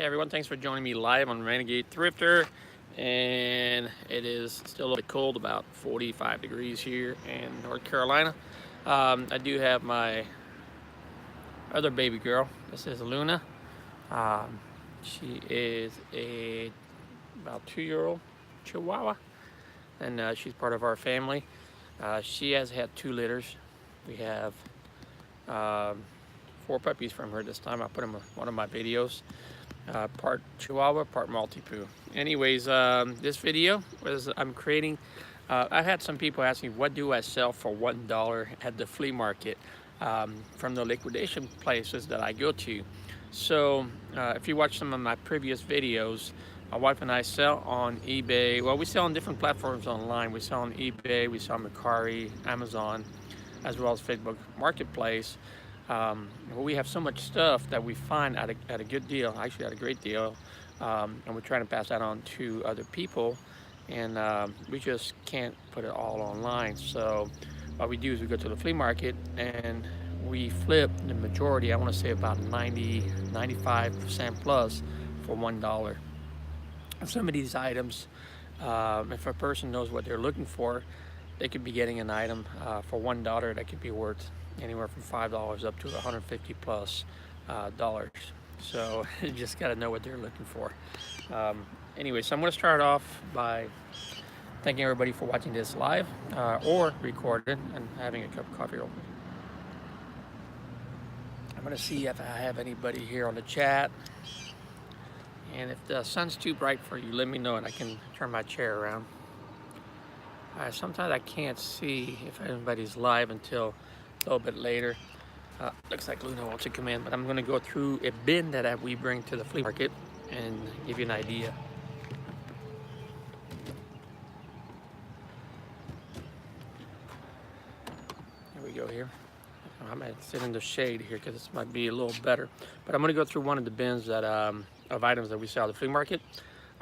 Hey everyone, thanks for joining me live on Renegade Thrifter. And it is still a little bit cold, about 45 degrees here in North Carolina. I do have my other baby girl. This is Luna. Um, she is a about 2-year-old Chihuahua, and she's part of our family. She has had 2 litters. We have um, 4 puppies from her this time. I put them in one of my videos. Part Chihuahua, part Maltipoo. Anyways, this video was I'm creating. I've had some people ask me, what do I sell for $1 at the flea market from the liquidation places that I go to? So if you watch some of my previous videos, my wife and I sell on eBay. Well, we sell on different platforms online. We sell on eBay, we sell on Mercari, Amazon, as well as Facebook Marketplace. We have so much stuff that we find at a good deal, actually at a great deal, and we're trying to pass that on to other people, and we just can't put it all online. So what we do is we go to the flea market and we flip the majority, I want to say about 95% plus, for $1. And some of these items, if a person knows what they're looking for, they could be getting an item for $1 that could be worth anywhere from $5 up to 150 plus dollars. So you just got to know what they're looking for. Anyway, so I'm going to start off by thanking everybody for watching this live or recorded and having a cup of coffee real quick. I'm going to see if I have anybody here on the chat. And if the sun's too bright for you, let me know and I can turn my chair around. Sometimes I can't see if anybody's live until a little bit later. Looks like Luna wants to come in, but I'm going to go through a bin that we bring to the flea market and give you an idea. Here we go here. I might sit in the shade here because this might be a little better. But I'm going to go through one of the bins that of items that we sell at the flea market.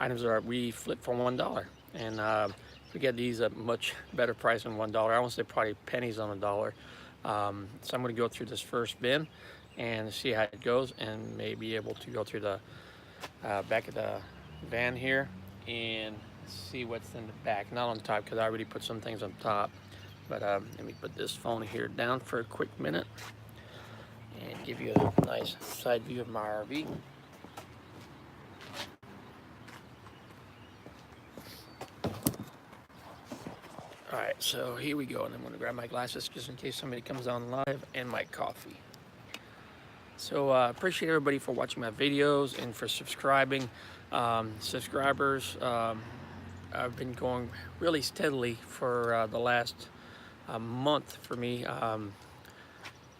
Items that we flip for $1. And we get these at much better price than $1. I want to say probably pennies on $1. So I'm going to go through this first bin and see how it goes, and maybe able to go through the back of the van here and see what's in the back. Not on top because I already put some things on top. But let me put this phone here down for a quick minute and give you a nice side view of my RV. All right, so here we go, and I'm going to grab my glasses just in case somebody comes on live, and my coffee. So appreciate everybody for watching my videos and for subscribing. Subscribers, I've been going really steadily for the last month for me.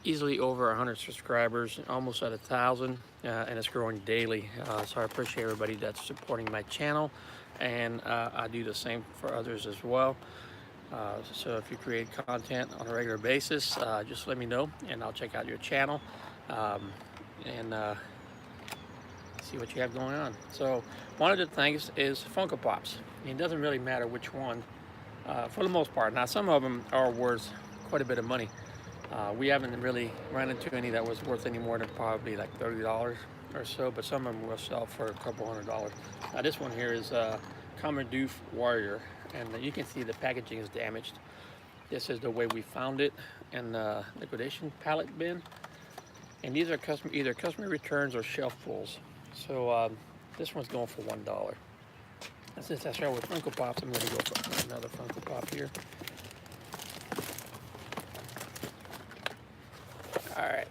Easily over 100 subscribers, almost at 1,000, and it's growing daily. So I appreciate everybody that's supporting my channel, and I do the same for others as well. So if you create content on a regular basis, just let me know and I'll check out your channel and see what you have going on. So one of the things is Funko Pops. It doesn't really matter which one for the most part. Now some of them are worth quite a bit of money. We haven't really run into any that was worth any more than probably like $30 or so, but some of them will sell for a couple $100. Now this one here is Commodoof Warrior, and you can see the packaging is damaged. This is the way we found it in the Liquidation Pallet bin, and these are either customer returns or shelf pulls. So this one's going for $1. And since I started with Funko Pops, I'm going to go for another Funko Pop here. All right,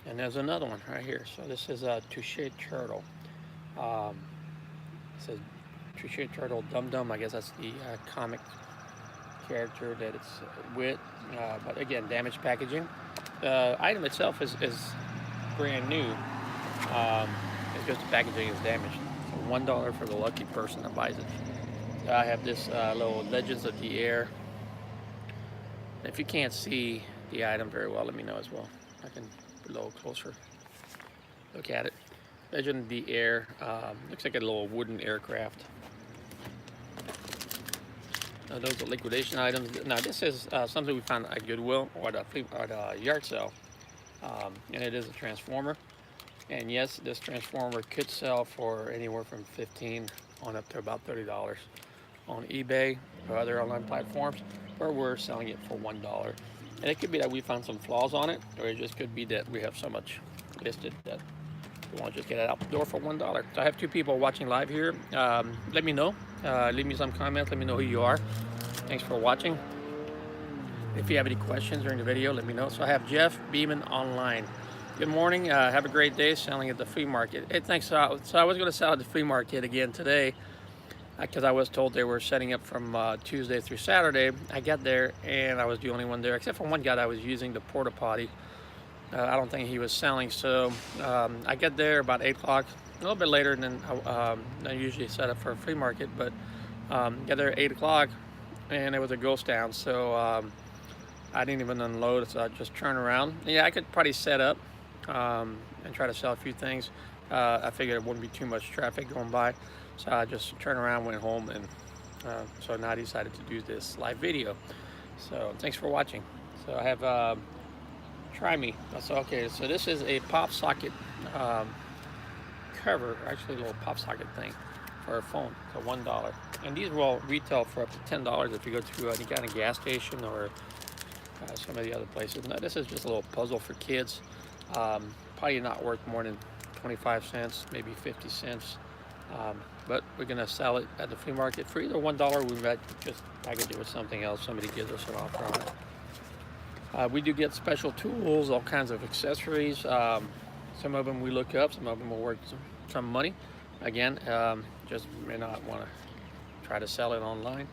and there's another one right here. So this is a Touche Turtle. It says Touche Turtle Dum Dum. I guess that's the comic character that it's with. But again, damaged packaging. The item itself is brand new. It's just the packaging is damaged. So $1 for the lucky person that buys it. I have this little Legends of the Air. If you can't see the item very well, let me know as well. I can put a little closer look at it. Legend of the Air. Looks like a little wooden aircraft. Those are liquidation items. Now this is something we found at Goodwill or the yard sale, and it is a transformer. And yes, this transformer could sell for anywhere from $15 on up to about $30 on eBay or other online platforms, where we're selling it for $1. And it could be that we found some flaws on it, or it just could be that we have so much listed that we want to just get it out the door for $1. So I have 2 people watching live here. Let me know. Leave me some comments. Let me know who you are. Thanks for watching. If you have any questions during the video, let me know. So I have Jeff Beeman online. Good morning. Have a great day selling at the flea market. Hey, thanks. So I was going to sell at the flea market again today because I was told they were setting up from Tuesday through Saturday. I got there and I was the only one there, except for one guy that was using the porta potty. I don't think he was selling. So I got there about 8 o'clock, a little bit later than I usually set up for a flea market, but got there at 8 o'clock and it was a ghost town. So I didn't even unload, so I just turned around. Yeah, I could probably set up and try to sell a few things. I figured it wouldn't be too much traffic going by, so I just turned around, went home, and so now I decided to do this live video. So thanks for watching. So I have Try Me. So okay, so this is a pop socket cover, actually a little pop socket thing for a phone. So $1, and these will retail for up to $10 if you go to any kind of gas station or some of the other places. Now this is just a little puzzle for kids. Probably not worth more than 25 cents, maybe 50 cents. But we're gonna sell it at the flea market for either $1. We might just package it with something else. Somebody gives us an offer on it. We do get special tools, all kinds of accessories. Some of them we look up, some of them will worth some money. Again, just may not want to try to sell it online.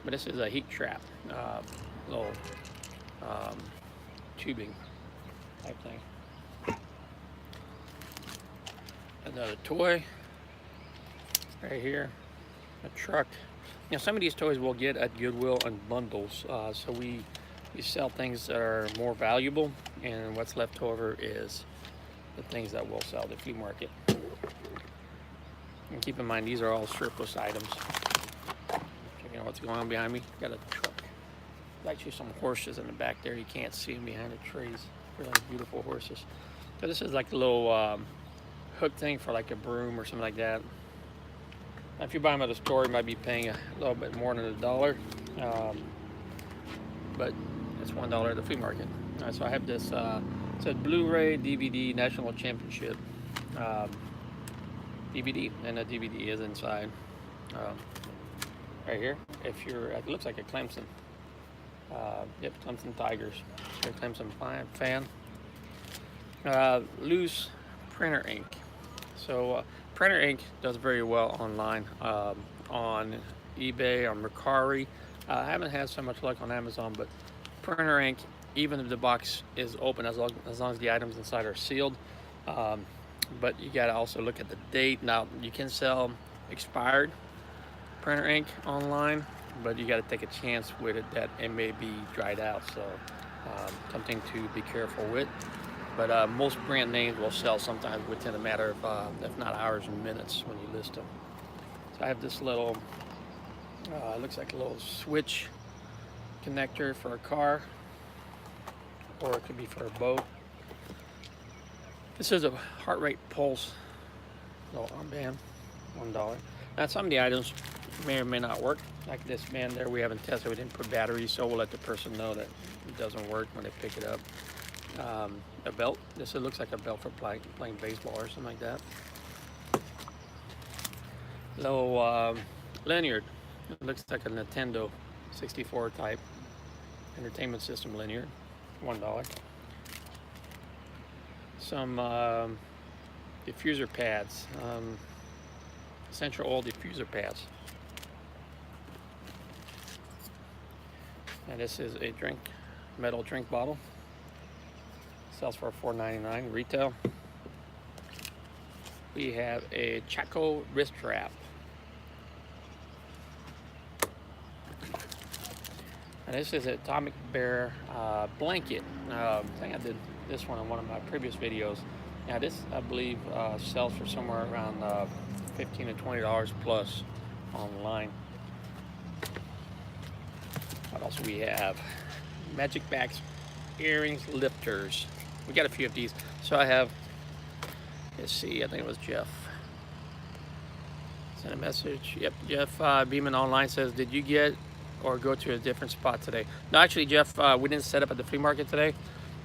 But this is a heat trap, little tubing type thing. Another toy right here, a truck. Now some of these toys we'll get at Goodwill in bundles, so we sell things that are more valuable, and what's left over is the things that we'll sell at the flea market. And keep in mind, these are all surplus items. Checking out what's going on behind me. Got a truck. There's actually some horses in the back there. You can't see them behind the trees. Really beautiful horses. So this is like a little hook thing for like a broom or something like that. Now, if you buy them at a store, you might be paying a little bit more than $1, but it's $1 at the flea market. All right, so I have this. It says Blu-ray DVD National Championship DVD, and the DVD is inside right here. If you're, it looks like a Clemson. Yep, Clemson Tigers. So Clemson fan. Loose printer ink. So printer ink does very well online, on eBay, on Mercari. I haven't had so much luck on Amazon, but printer ink, even if the box is open, as long as the items inside are sealed. But you gotta also look at the date. Now you can sell expired printer ink online, but you gotta take a chance with it that it may be dried out. So something to be careful with. But most brand names will sell sometimes within a matter of, if not hours and minutes when you list them. So I have this little, looks like a little switch connector for a car, or it could be for a boat. This is a heart rate pulse little armband, $1. Now some of the items may or may not work. Like this band there, we haven't tested. We didn't put batteries, so we'll let the person know that it doesn't work when they pick it up. A belt. This looks like a belt for playing baseball or something like that. Little lanyard. It looks like a Nintendo 64 type entertainment system lanyard. $1. Some diffuser pads. Essential oil diffuser pads. And this is a metal drink bottle. Sells for $4.99 retail. We have a Chaco wrist wrap. And this is an Atomic Bear blanket. I think I did this one in one of my previous videos. Now this, I believe, sells for somewhere around $15 to $20 plus online. What else we have? Magic Backs earrings lifters. We got a few of these. So I have Let's see, I think it was Jeff. Sent a message. Yep, Jeff Beeman Online says, did you get or go to a different spot today? No, actually, Jeff, we didn't set up at the flea market today,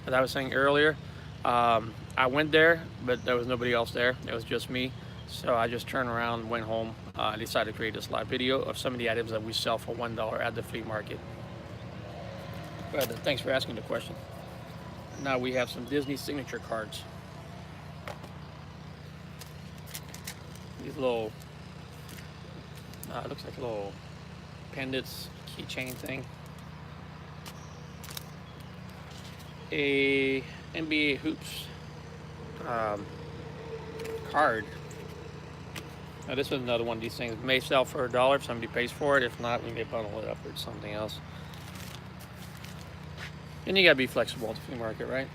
as I was saying earlier. I went there, but there was nobody else there. It was just me. So I just turned around, went home. I decided to create this live video of some of the items that we sell for $1 at the flea market. But thanks for asking the question. Now we have some Disney signature cards. These little, looks like a little pendants, keychain thing. A NBA hoops card. Now this is another one of these things. It may sell for $1 if somebody pays for it. If not, we may bundle it up with something else. And you gotta be flexible at the flea market, right?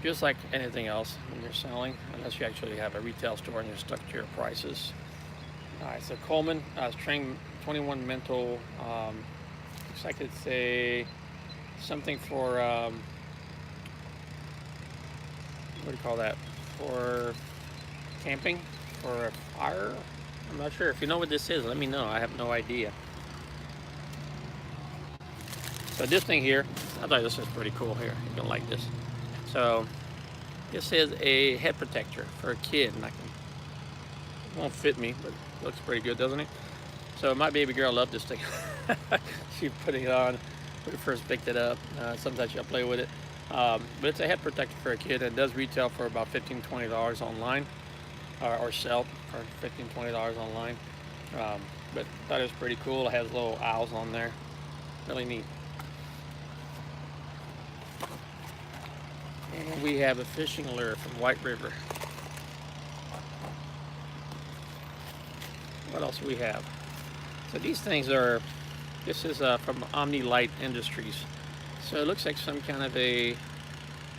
Just like anything else when you're selling, unless you actually have a retail store and you're stuck to your prices. All right, so Coleman, string 21 mental. Looks like it's a something for what do you call that? For camping, for a fire. I'm not sure. If you know what this is, let me know. I have no idea. So this thing here, I thought this was pretty cool here. You're gonna like this. So this is a head protector for a kid, and it won't fit me, but it looks pretty good, doesn't it? So my baby girl loved this thing. She put it on when we first picked it up. Sometimes she'll play with it. But it's a head protector for a kid. It does retail for about $15, $20 online, or sell for $15, $20 online. But I thought it was pretty cool. It has little owls on there. Really neat. And we have a fishing lure from White River. What else do we have? So these things are, this is from Omni Light Industries. So it looks like some kind of a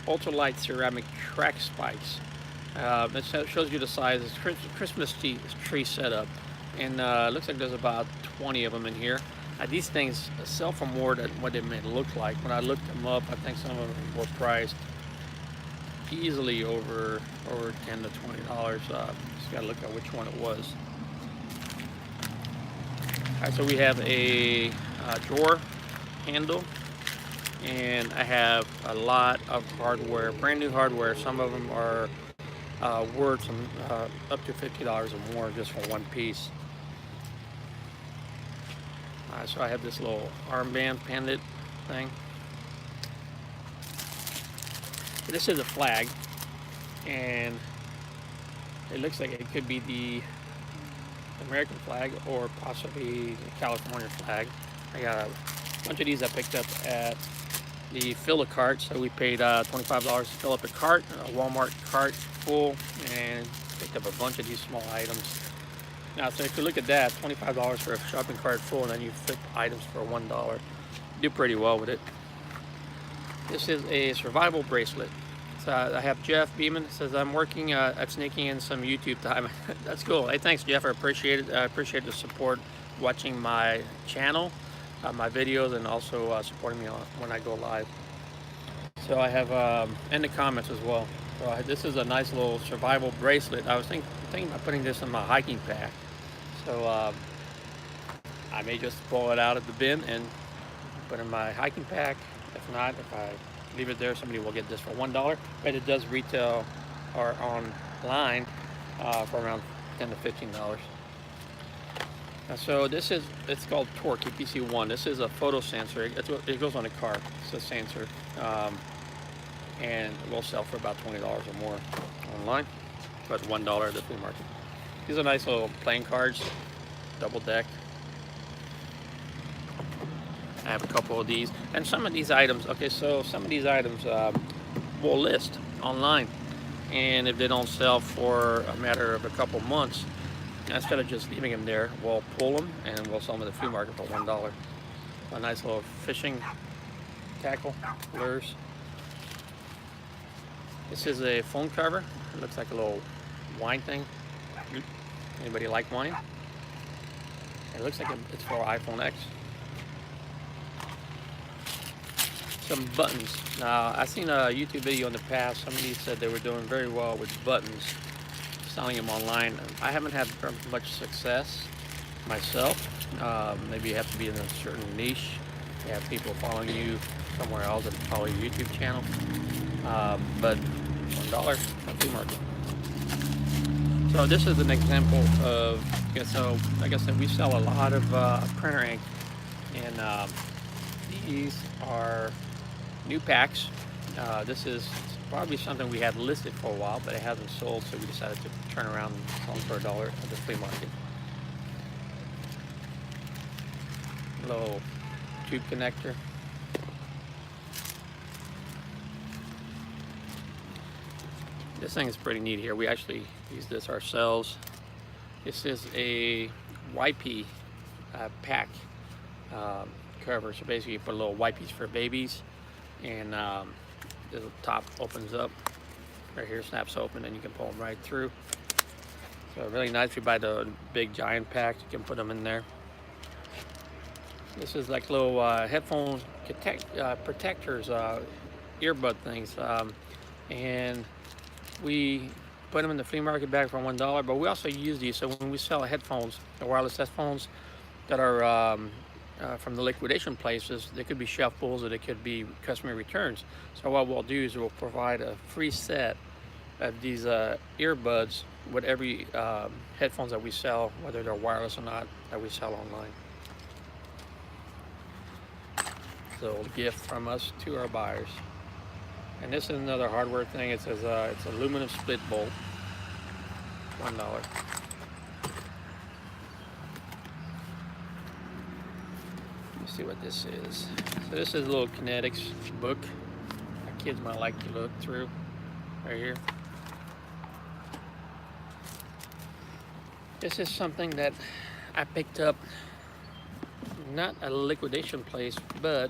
ultralight ceramic track spikes. It shows you the size. It's Christmas tree setup. And it looks like there's about 20 of them in here. These things sell for more than what they may look like. When I looked them up, I think some of them were priced easily over $10 to $20. Just gotta look at which one it was. All right, so we have a drawer handle, and I have a lot of hardware, brand new hardware. Some of them are worth some up to $50 or more just for one piece. So I have this little armband pendant thing. This is a flag, and it looks like it could be the American flag or possibly the California flag. I got a bunch of these I picked up at the fill a cart. So we paid $25 to fill up a cart, a Walmart cart full, and picked up a bunch of these small items. Now, so if you look at that, $25 for a shopping cart full, and then you flip items for $1. You do pretty well with it. This is a survival bracelet. So I have Jeff Beeman says, I'm working at sneaking in some YouTube time. That's cool. Hey, thanks, Jeff. I appreciate it. I appreciate the support, watching my channel, my videos, and also supporting me when I go live. So I have in the comments as well. So this is a nice little survival bracelet. I was thinking about putting this in my hiking pack. So I may just pull it out of the bin and put it in my hiking pack. If not, if I leave it there, somebody will get this for $1. But it does retail or online for around $10 to $15. So this is, it's called Torque EPC1. This is a photo sensor. It goes on a car. It's a sensor. And it will sell for about $20 or more online, but $1 at the flea market. These are nice little playing cards, double deck. I have a couple of these, and some of these items, okay, so some of these items we'll list online, and if they don't sell for a matter of a couple months, instead of just leaving them there, we'll pull them and we'll sell them at the flea market for $1. A nice little fishing tackle, lures. This is a phone cover. It looks like a little wine thing. Anybody like wine? It looks like it's for iPhone X. some buttons. Now, I seen a YouTube video in the past. Somebody said they were doing very well with buttons, selling them online. I haven't had much success myself. Maybe you have to be in a certain niche. You have people following you somewhere else that follow your YouTube channel. But $1 on flea market. So this is an example of, so like I said, we sell a lot of printer ink, and these are new packs. This is probably something we had listed for a while, but it hasn't sold, so we decided to turn around and sell them for $1 at the flea market. Little tube connector. This thing is pretty neat here. We actually use this ourselves. This is a wipey pack cover. So basically you put a little wipies for babies, and the top opens up right here, snaps open, and you can pull them right through. So really nice. If you buy the big giant packs, you can put them in there. This is like little headphone protectors, earbud things, and we put them in the flea market bag for $1, but we also use these. So when we sell headphones, the wireless headphones that are from the liquidation places, they could be shelf pulls or they could be customer returns. So what we'll do is we'll provide a free set of these earbuds with every headphones that we sell, whether they're wireless or not, that we sell online. So a gift from us to our buyers. And this is another hardware thing. It says it's aluminum split bolt, $1. Let's see what this is. So this is a little kinetics book my kids might like to look through right here. This is something that I picked up not at a liquidation place, but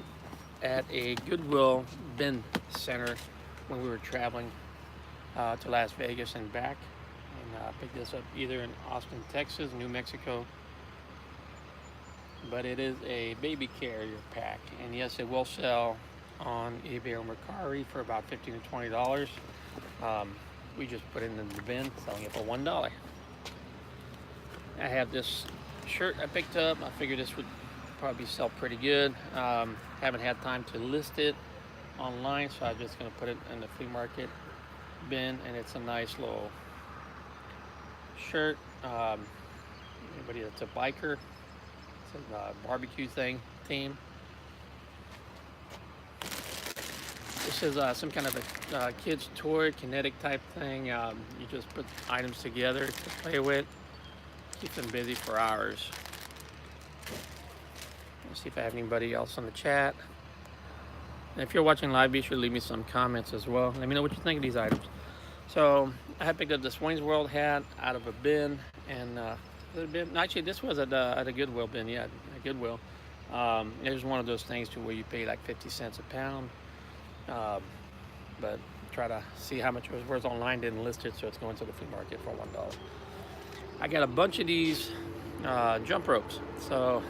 at a Goodwill bin center when we were traveling to Las Vegas and back. And I picked this up either in Austin, Texas, New Mexico. But it is a baby carrier pack, and yes, it will sell on eBay or Mercari for about $15 to $20. We just put it in the bin, selling it for $1. I have this shirt I picked up. I figured this would probably sell pretty good. Haven't had time to list it online, so I'm just going to put it in the flea market bin, and it's a nice little shirt. Anybody that's a biker, it's a barbecue theme. This is some kind of a kid's toy, kinetic type thing. You just put items together to play with. Keep them busy for hours. Let's see if I have anybody else on the chat. And if you're watching live, be sure to leave me some comments as well. Let me know what you think of these items. So I had picked up this Wayne's World hat out of a bin, and actually this was at a Goodwill bin, yeah, a Goodwill. It was one of those things to where you pay like 50 cents a pound, but try to see how much it was worth online. Didn't list it, so it's going to the flea market for $1. I got a bunch of these jump ropes. So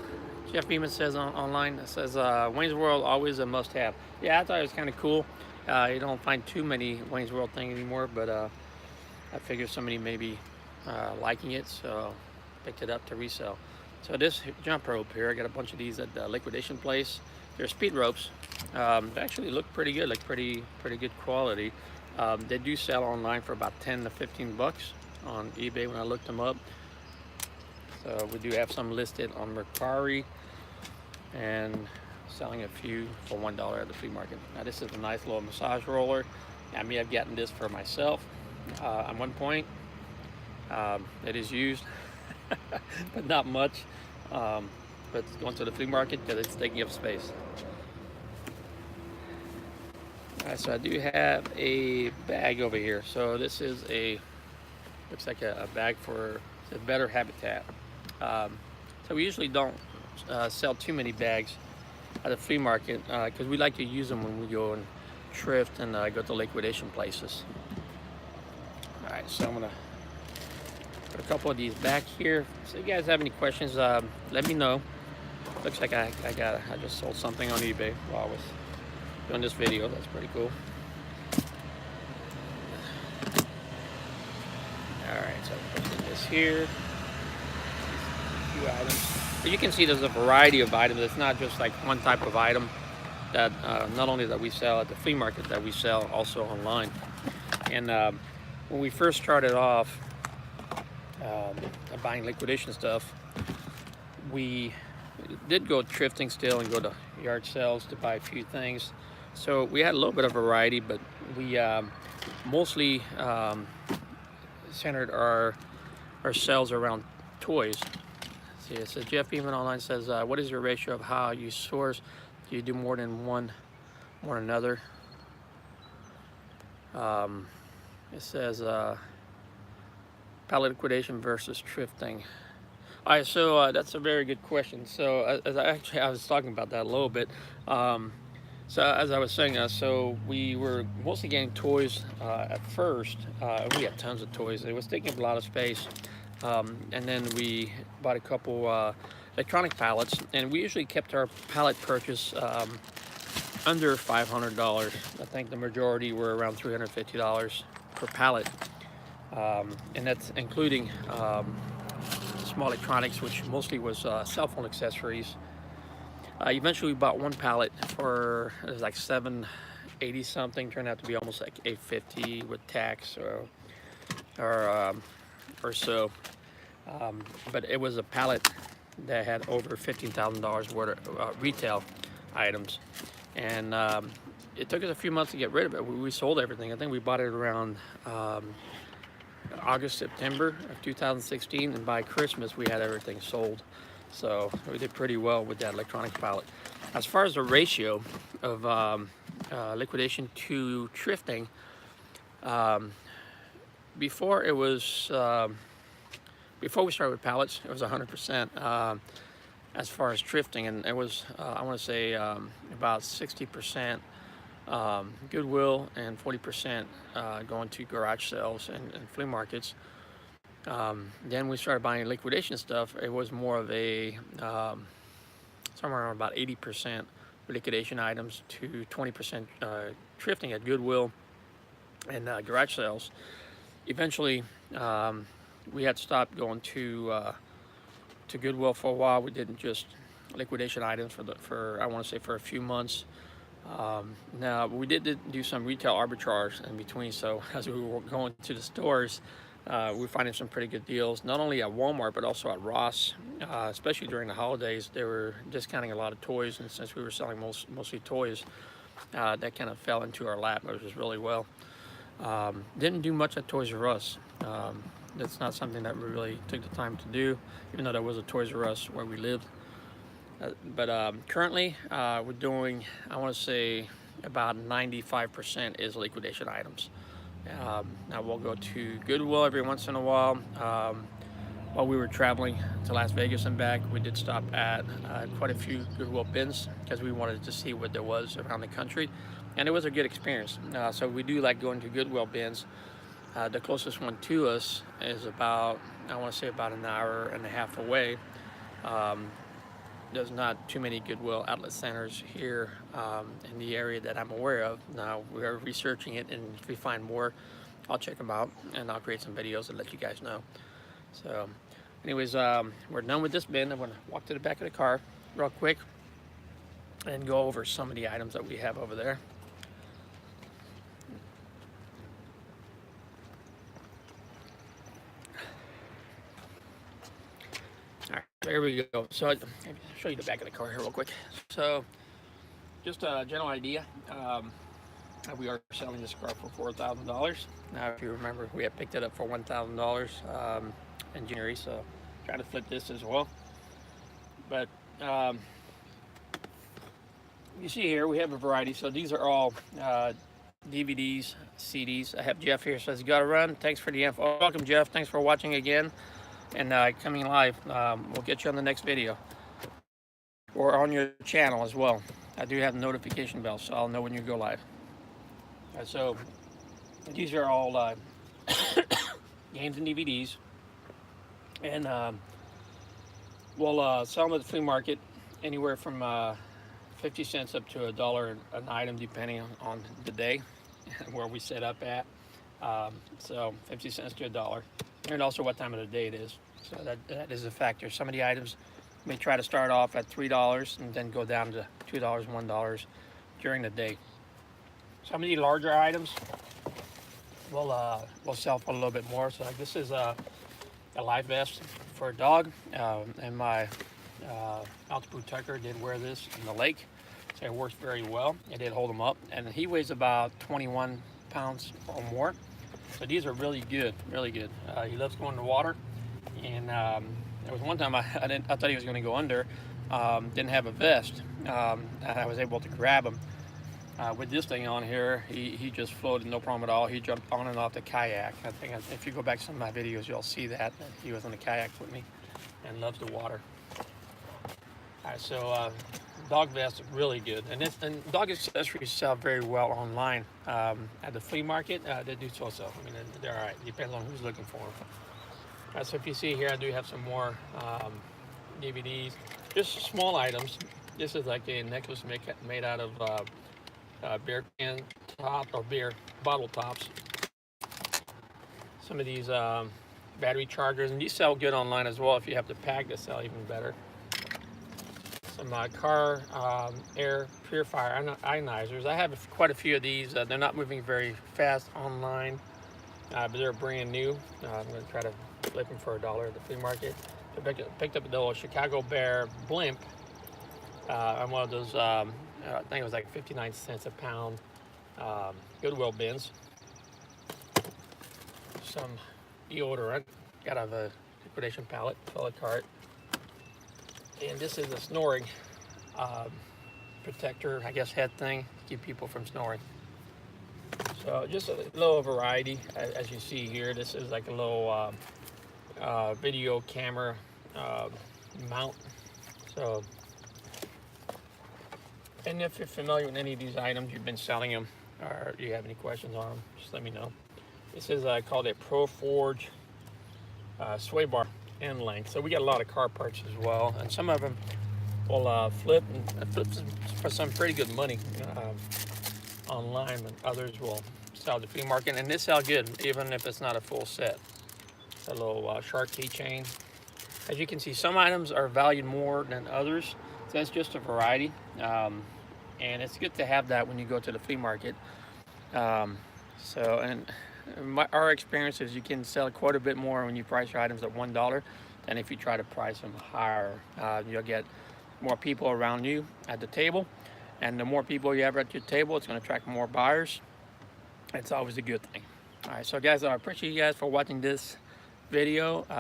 Jeff Beeman says online, it says Wayne's World always a must-have. Yeah, I thought it was kind of cool. You don't find too many Wayne's World things anymore, but I figured somebody may be liking it, so picked it up to resell. So this jump rope here, I got a bunch of these at the liquidation place. They're speed ropes. They actually look pretty good, like pretty good quality. They do sell online for about 10 to 15 bucks on eBay when I looked them up. So we do have some listed on Mercari, and selling a few for $1 at the flea market. Now this is a nice little massage roller. I may have gotten this for myself at one point. It is used, but not much. But it's going to the flea market because it's taking up space. All right, so I do have a bag over here. So this is looks like a bag for a better habitat. So we usually don't sell too many bags at the flea market because we like to use them when we go and thrift and go to liquidation places. All right, so I'm gonna put a couple of these back here. So if you guys have any questions, let me know. Looks like I just sold something on eBay while I was doing this video. That's pretty cool. Alright, so I'm putting this here. A few items. But you can see there's a variety of items. It's not just like one type of item that not only that we sell at the flea market, that we sell also online. And when we first started off buying liquidation stuff, we did go thrifting still and go to yard sales to buy a few things. So we had a little bit of variety, but we mostly centered our sales around toys. See, it says Jeff Beeman Online says, what is your ratio of how you source? Do you do more than one, more than another? It says pallet liquidation versus thrifting. All right, so that's a very good question. So I was talking about that a little bit. So as I was saying, so we were mostly getting toys at first. We had tons of toys. It was taking up a lot of space. And then we bought a couple electronic pallets, and we usually kept our pallet purchase under $500. I think the majority were around $350 per pallet. And that's including small electronics, which mostly was cell phone accessories. Eventually we bought one pallet for, it was like $780 something, turned out to be almost like $850 with tax or so. But it was a pallet that had over $15,000 worth of retail items. And it took us a few months to get rid of it. We sold everything. I think we bought it around August, September of 2016, and by Christmas we had everything sold. So we did pretty well with that electronic pallet. As far as the ratio of liquidation to thrifting, before it was before we started with pallets, it was 100% as far as thrifting, and it was I want to say about 60% Goodwill and 40% going to garage sales and flea markets. Then we started buying liquidation stuff. It was more of a somewhere around about 80% liquidation items to 20% thrifting at Goodwill and garage sales. Eventually, we had stopped going to Goodwill for a while. We didn't just liquidation items for I want to say for a few months. Now we did do some retail arbitrage in between. So as we were going to the stores, we were finding some pretty good deals, not only at Walmart but also at Ross, especially during the holidays. They were discounting a lot of toys, and since we were selling mostly toys, that kind of fell into our lap, which was really well. Didn't do much at Toys R Us. That's not something that we really took the time to do, even though there was a Toys R Us where we lived. But currently, we're doing, I want to say, about 95% is liquidation items. Now we'll go to Goodwill every once in a while. While we were traveling to Las Vegas and back, we did stop at quite a few Goodwill bins because we wanted to see what there was around the country, and it was a good experience. So we do like going to Goodwill bins. The closest one to us is about, I want to say, about an hour and a half away. There's not too many Goodwill outlet centers here in the area that I'm aware of. Now we are researching it, and if we find more, I'll check them out and I'll create some videos and let you guys know. So anyways, we're done with this bin. I'm going to walk to the back of the car real quick and go over some of the items that we have over there. There we go. So I'll show you the back of the car here real quick. So just a general idea. We are selling this car for $4,000. Now, if you remember, we had picked it up for $1,000 in January, so try to flip this as well. But you see here, we have a variety. So these are all DVDs, CDs. I have Jeff here, says, "Gotta run. Thanks for the info." Welcome, Jeff. Thanks for watching again. And coming live, we'll get you on the next video or on your channel as well. I do have the notification bell, so I'll know when you go live. So these are all games and DVDs, and we'll sell them at the flea market anywhere from 50 cents up to $1 an item, depending on the day where we set up at. So 50 cents to $1, and also what time of the day it is. So that is a factor. Some of the items may try to start off at $3 and then go down to $2, $1 during the day. Some of the larger items will sell for a little bit more. So like this is a life vest for a dog, and my Altitude Tucker did wear this in the lake, so it works very well. It did hold him up, and he weighs about 21 pounds or more. So these are really good, really good. He loves going to water, and there was one time I thought he was going to go under, didn't have a vest, and I was able to grab him. With this thing on here, he just floated, no problem at all. He jumped on and off the kayak. I think if you go back to some of my videos, you'll see that he was on the kayak with me and loves the water. All right, so dog vest is really good, and dog accessories sell very well online. At the flea market, they do so. I mean, they're all right. Depends on who's looking for them. All right, so if you see here, I do have some more DVDs, just small items. This is like a necklace made out of beer can top or beer bottle tops. Some of these battery chargers, and these sell good online as well. If you have the pack, they sell even better. Some car air purifier ionizers. I have quite a few of these. They're not moving very fast online, but they're brand new. I'm going to try to flip them for $1 at the flea market. I picked up the old Chicago Bear blimp on one of those, I think it was like 59 cents a pound, Goodwill bins. Some deodorant, got out of a Liquidation Pallet, solid cart. And this is a snoring protector, I guess, head thing to keep people from snoring. So just a little variety, as you see here. This is like a little video camera mount. So, and if you're familiar with any of these items, you've been selling them, or you have any questions on them, just let me know. This is called a Pro Forge sway bar end length. So we got a lot of car parts as well, and some of them will flip for some pretty good money online, and others will sell at the flea market, and they sell good even if it's not a full set. A little shark keychain. As you can see, some items are valued more than others, so that's just a variety, and it's good to have that when you go to the flea market. Our experience is you can sell quite a bit more when you price your items at $1 than if you try to price them higher. You'll get more people around you at the table, and the more people you have at your table, it's going to attract more buyers. It's always a good thing. All right, so guys, I appreciate you guys for watching this video.